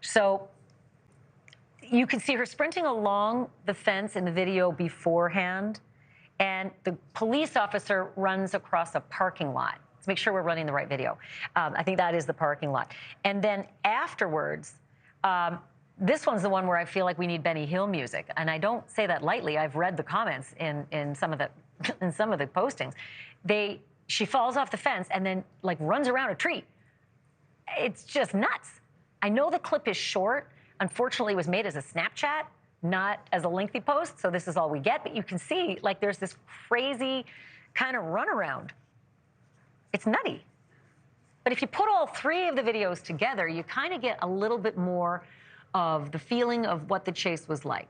So you can see her sprinting along the fence in the video beforehand, and the police officer runs across a parking lot. Let's make sure we're running the right video. I think that is the parking lot. And then afterwards, this one's the one where I feel like we need Benny Hill music, and I don't say that lightly. I've read the comments in some of the postings. She falls off the fence and then like runs around a tree. It's just nuts. I know the clip is short. Unfortunately, it was made as a Snapchat, not as a lengthy post, so this is all we get. But you can see, like, there's this crazy kind of runaround. It's nutty. But if you put all three of the videos together, you kind of get a little bit more of the feeling of what the chase was like.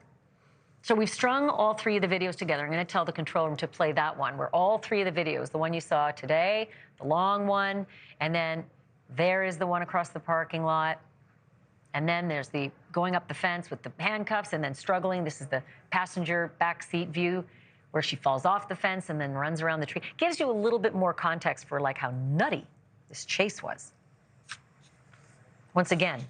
So we've strung all three of the videos together. I'm going to tell the control room to play that one, where all three of the videos, the one you saw today, the long one, and then there is the one across the parking lot. And then there's the going up the fence with the handcuffs and then struggling. This is the passenger backseat view where she falls off the fence and then runs around the tree. Gives you a little bit more context for like how nutty this chase was. Once again,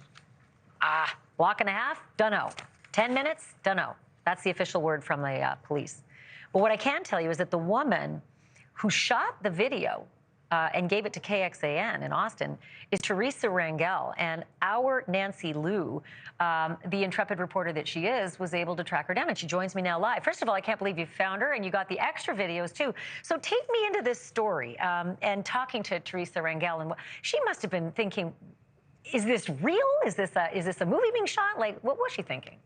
block and a half, dunno. 10 minutes, dunno. That's the official word from the police. But what I can tell you is that the woman who shot the video and gave it to KXAN in Austin is Teresa Rangel. And our Nancy Loo, the intrepid reporter that she is, was able to track her down. And she joins me now live. First of all, I can't believe you found her, and you got the extra videos, too. So take me into this story and talking to Teresa Rangel. And she must have been thinking, is this real? Is this a movie being shot? Like, what was she thinking?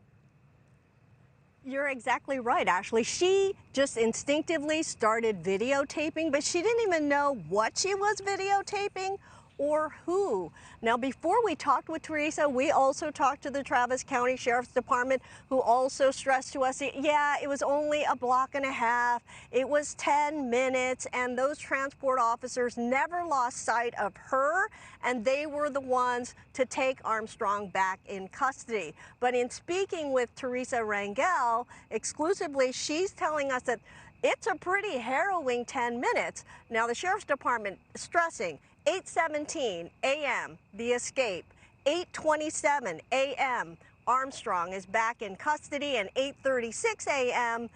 You're exactly right, Ashleigh. She just instinctively started videotaping, but she didn't even know what she was videotaping or who. Now, before we talked with Teresa, we also talked to the Travis County Sheriff's Department, who also stressed to us, yeah, it was only a block and a half, it was 10 minutes, and those transport officers never lost sight of her, and they were the ones to take Armstrong back in custody. But in speaking with Teresa Rangel exclusively, she's telling us that it's a pretty harrowing 10 minutes. Now, the Sheriff's Department is stressing 8:17 a.m., the escape. 8:27 a.m., Armstrong is back in custody, and 8:36 a.m.,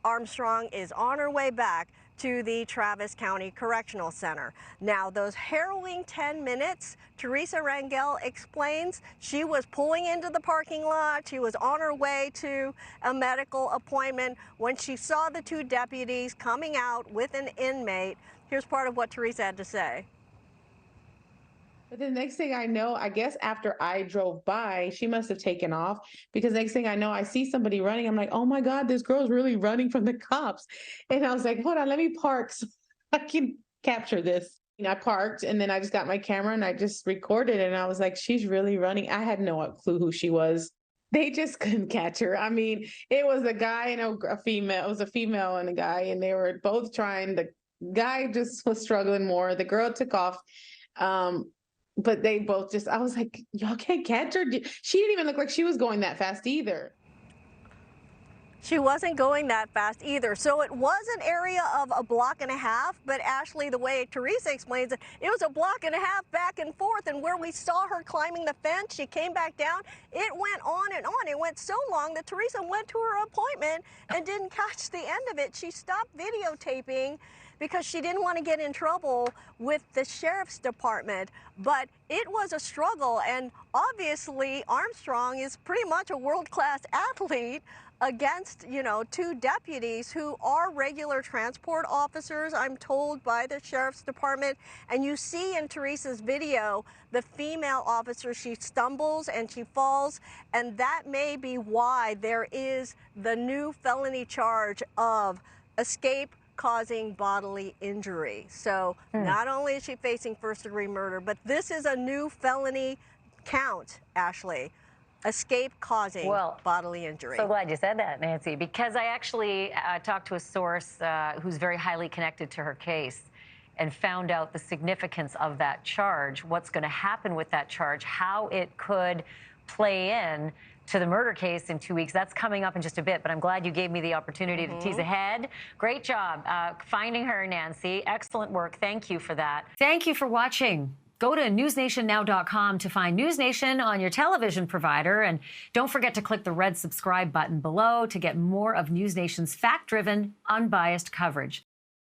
Armstrong is on her way back to the Travis County Correctional Center. Now, those harrowing 10 minutes, Teresa Rangel explains she was pulling into the parking lot. She was on her way to a medical appointment when she saw the two deputies coming out with an inmate. Here's part of what Teresa had to say. But the next thing I know, I guess after I drove by, she must have taken off, because next thing I know, I see somebody running. I'm like, oh my God, this girl's really running from the cops. And I was like, hold on, let me park so I can capture this. And I parked, and then I just got my camera and I just recorded it. And I was like, she's really running. I had no clue who she was. They just couldn't catch her. I mean, it was a guy and a female. It was a female and a guy, and they were both trying. The guy just was struggling more. The girl took off. But they both just, I was like, y'all can't catch her. She didn't even look like she was going that fast either. She wasn't going that fast either. So it was an area of a block and a half, but Ashleigh, the way Teresa explains it, it was a block and a half back and forth. And where we saw her climbing the fence, she came back down. It went on and on. It went so long that Teresa went to her appointment and didn't catch the end of it. She stopped videotaping because she didn't want to get in trouble with the Sheriff's Department. But it was a struggle, and obviously Armstrong is pretty much a world-class athlete against, you know, two deputies who are regular transport officers, I'm told, by the Sheriff's Department. And you see in Teresa's video, the female officer, she stumbles and she falls, and that may be why there is the new felony charge of escape causing bodily injury. So not only is she facing first-degree murder, but this is a new felony count, Ashleigh. Escape causing bodily injury. So glad you said that, Nancy, because I actually talked to a source who's very highly connected to her case and found out the significance of that charge, what's going to happen with that charge, how it could play in to the murder case in 2 weeks. That's coming up in just a bit, but I'm glad you gave me the opportunity to tease ahead. Great job finding her, Nancy. Excellent work. Thank you for that. Thank you for watching. Go to newsnationnow.com to find NewsNation on your television provider. And don't forget to click the red subscribe button below to get more of NewsNation's fact-driven, unbiased coverage.